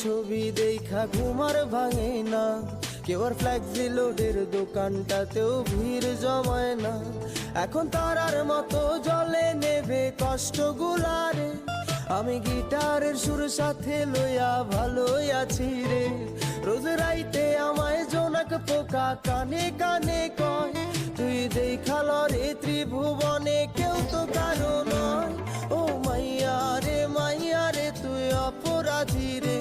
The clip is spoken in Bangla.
ছবি দেখা ঘুমার ভাঙে না, কেউ আর ফ্ল্যাক্সি লোডের দোকানটাতেও ভিড় জমায় না। এখন তারার মতো জলে নেবে কষ্টগুলারে, আমি গিটারের সুর সাথে লইয়া ভালোই আছি রে। রোজ রাইতে আমায় জোনাক পোকা কানে কানে কয়, তুই দেখাল রে ত্রিভুবনে কেউ তো কারো নয়। ও মাইয়া রে তুই অপরাধী রে।